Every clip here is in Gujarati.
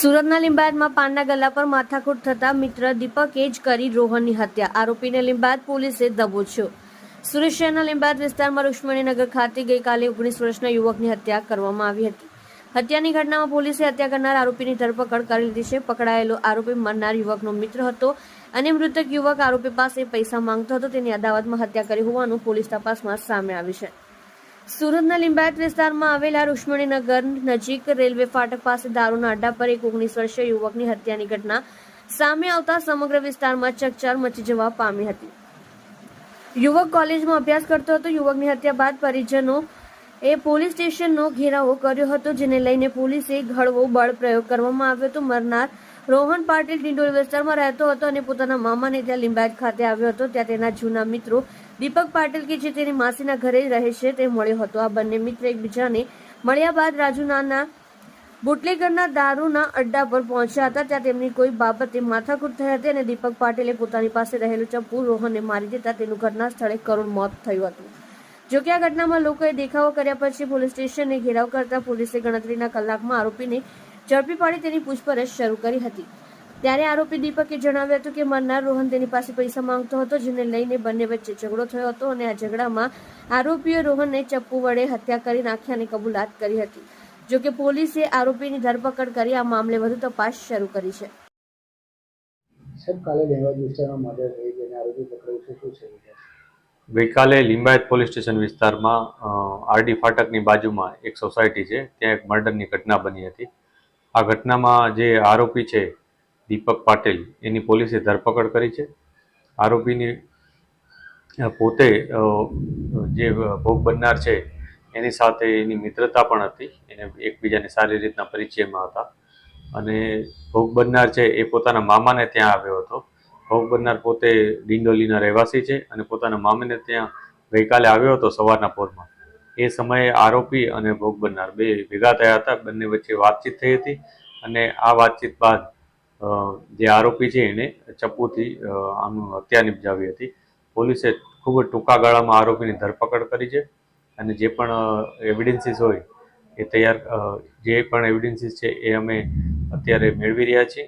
સુરતના લિંબાયતમાં પાનના ગલ્લા પર માથાકૂટ થતા મિત્ર દીપકે જ કરી રોહનની હત્યા. આરોપીને લિંબાયત પોલીસે દબોચ્યો. સુરત શહેરના લિંબાયત વિસ્તારમાં રુક્ષ્મણીનગર ખાતે ગઈકાલે 19 વર્ષના યુવકની હત્યા કરવામાં આવી હતી. હત્યાની ઘટનામાં પોલીસે હત્યા કરનાર આરોપીની ધરપકડ કરી લીધી છે. પકડાયેલો આરોપી મરનાર યુવકનો મિત્ર હતો અને મૃતક યુવક આરોપી પાસે પૈસા માંગતો હતો. તેની અદાવતમાં હત્યા કરી હોવાનું પોલીસ તપાસમાં સામે આવ્યું છે. સુરતના લિંબાયત વિસ્તારમાં આવેલા રુક્ષ્મણીનગર નજીક રેલવે ફાટક પાસે દારૂના અડ્ડા પર એક 19 વર્ષીય યુવકની હત્યાની ઘટના સામે આવતા સમગ્ર વિસ્તારમાં ચકચાર મચી જવા પામી હતી. યુવક કોલેજમાં અભ્યાસ કરતો હતો. યુવકની હત્યા બાદ પરિજનો એ પોલીસ સ્ટેશનનો ઘેરાવો કર્યો હતો, જેને લઈને પોલીસે હળવો બળ પ્રયોગ કરવામાં આવ્યો હતો. મરનાર રોહન પાટીલ ડિંડોલી વિસ્તારમાં રહેતો હતો અને પોતાના મામાને ત્યાં લિંબાયત ખાતે આવ્યો હતો. ત્યાં તેના જૂના મિત્રો દીપક પાટીલ કે જે તેની માસીના ઘરે રહે છે તે મળ્યો હતો. આ બંને મિત્ર એકબીજાને મળ્યા બાદ રાજુનાના બુટલેગરના દારૂના અડ્ડા પર પહોંચ્યા હતા. ત્યાં તેમની કોઈ બાબતે માથાકૂટ થઈ હતી અને દીપક પાટીલે પોતાની પાસે રહેલું ચપ્પુ રોહનને મારી દેતા તેનું ઘટના સ્થળે કરુણ મોત થયું હતું. જોકે આ ઘટનામાં લોકોએ દેખાવો કર્યા પછી પોલીસ સ્ટેશનને ઘેરાવ કરતા પોલીસે ગણતરીના કલાકમાં આરોપીને ઝડપી પાડી તેની પૂછપરછ શરૂ કરી હતી. ત્યારે આરોપી દીપકે જણાવ્યું હતું કે મરનાર રોહન તેની પાસે પૈસા માંગતો હતો, જેને લઈને બંને વચ્ચે ઝઘડો થયો હતો અને આ ઝઘડામાં આરોપીએ રોહનને ચપ્પુ વડે હત્યા કરી નાખ્યાની કબૂલાત કરી હતી. જોકે પોલીસે આરોપીની ધરપકડ કરી આ મામલે વધુ તપાસ શરૂ કરી છે. ગઈકાલે લિંબાયત પોલીસ સ્ટેશન વિસ્તારમાં આરડી ફાટકની બાજુમાં એક સોસાયટી છે, ત્યાં એક મર્ડરની ઘટના બની હતી. આ ઘટનામાં જે આરોપી છે દીપક પાટીલ, એની પોલીસે ધરપકડ કરી છે. આરોપીની પોતે જે ભોગ બનનાર છે એની સાથે એની મિત્રતા પણ હતી, એને એકબીજાને સારી રીતના પરિચયમાં હતા અને ભોગ બનનાર છે એ પોતાના મામાને ત્યાં આવ્યો હતો. ભોગ બનનાર પોતે ડિંડોલીના રહેવાસી છે અને પોતાના મામાને ત્યાં ગઈકાલે આવ્યો હતો સવારના પોરમાં. એ સમયે આરોપી અને ભોગ બનનાર બે ભેગા થયા હતા. બંને વચ્ચે વાતચીત થઈ હતી અને આ વાતચીત બાદ જે આરોપી છે એને ચપ્પુથી આનું હત્યા નિપજાવી હતી. પોલીસે ખૂબ જ ટૂંકા ગાળામાં આરોપીની ધરપકડ કરી છે અને જે પણ એવિડન્સીસ હોય એ જે પણ એવિડન્સીસ છે એ અમે અત્યારે મેળવી રહ્યા છીએ.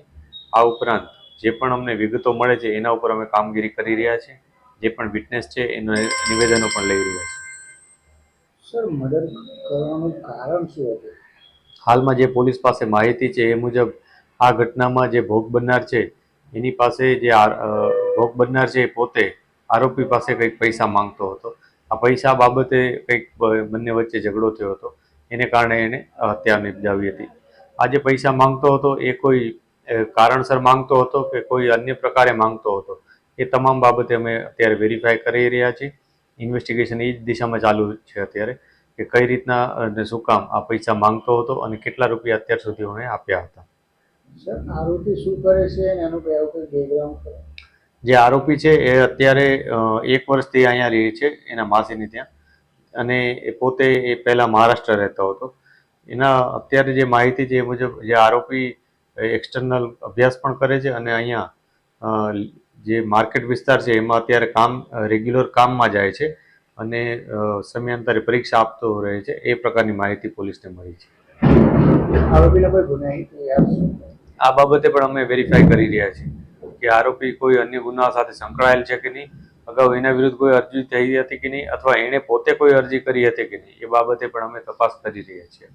આ ઉપરાંત જે પણ અમને વિગતો મળે છે એના ઉપર અમે કામગીરી કરી રહ્યા છીએ. જે પણ વિટનેસ છે એના નિવેદનો પણ લઈ રહ્યા છીએ. સર, મર્ડર કરવાનું કારણ શું હતું? હાલમાં જે પોલીસ પાસે માહિતી છે એ મુજબ આ ઘટનામાં જે ભોગ બનનાર છે એની પાસે જે ભોગ બનનાર છે એ પોતે આરોપી પાસે કંઈક પૈસા માંગતો હતો. આ પૈસા બાબતે કંઈક બંને વચ્ચે ઝઘડો થયો હતો, એને કારણે એને હત્યા નિપજાવી હતી. આ જે પૈસા માંગતો હતો એ કોઈ કારણસર માંગતો હતો કે કોઈ અન્ય પ્રકારે માંગતો હતો, એ તમામ બાબતે અમે અત્યારે વેરીફાઈ કરી રહ્યા છીએ. ઇન્વેસ્ટિગેશન એ જ દિશામાં ચાલુ છે અત્યારે કે કઈ રીતના અને શું કામ આ પૈસા માંગતો હતો અને કેટલા રૂપિયા અત્યાર સુધી એને આપ્યા હતા. સર, આરોપી શું કરે છે અને એનું કોઈ બેકગ્રાઉન્ડ છે? જે આરોપી છે એ અત્યારે 1 વર્ષથી અહીંયા રહે છે એના માસીની ત્યાં, અને એ પોતે પહેલાં મહારાષ્ટ્ર રહેતો હતો. એના અત્યારે જે માહિતી છે એ મુજબ જે આરોપી એક્સટર્નલ અભ્યાસ પણ કરે છે અને અહીંયા જે માર્કેટ વિસ્તાર છે એમાં અત્યારે રેગ્યુલર કામમાં જાય છે અને સમયાંતરે પરીક્ષા આપતો રહે છે. એ પ્રકારની માહિતી પોલીસને મળી છે. આરોપીને કોઈ ગુનાહિત આ બાબતે પણ અમે વેરીફાઈ કરી રહ્યા છીએ કે આરોપી કોઈ અન્ય ગુના સાથે સંકળાયેલ છે કે નહીં, અગાઉ એના વિરુદ્ધ કોઈ અરજી થઈ હતી કે નહીં, અથવા એણે પોતે કોઈ અરજી કરી હતી કે નહીં, એ બાબતે પણ અમે તપાસ કરી રહ્યા છીએ.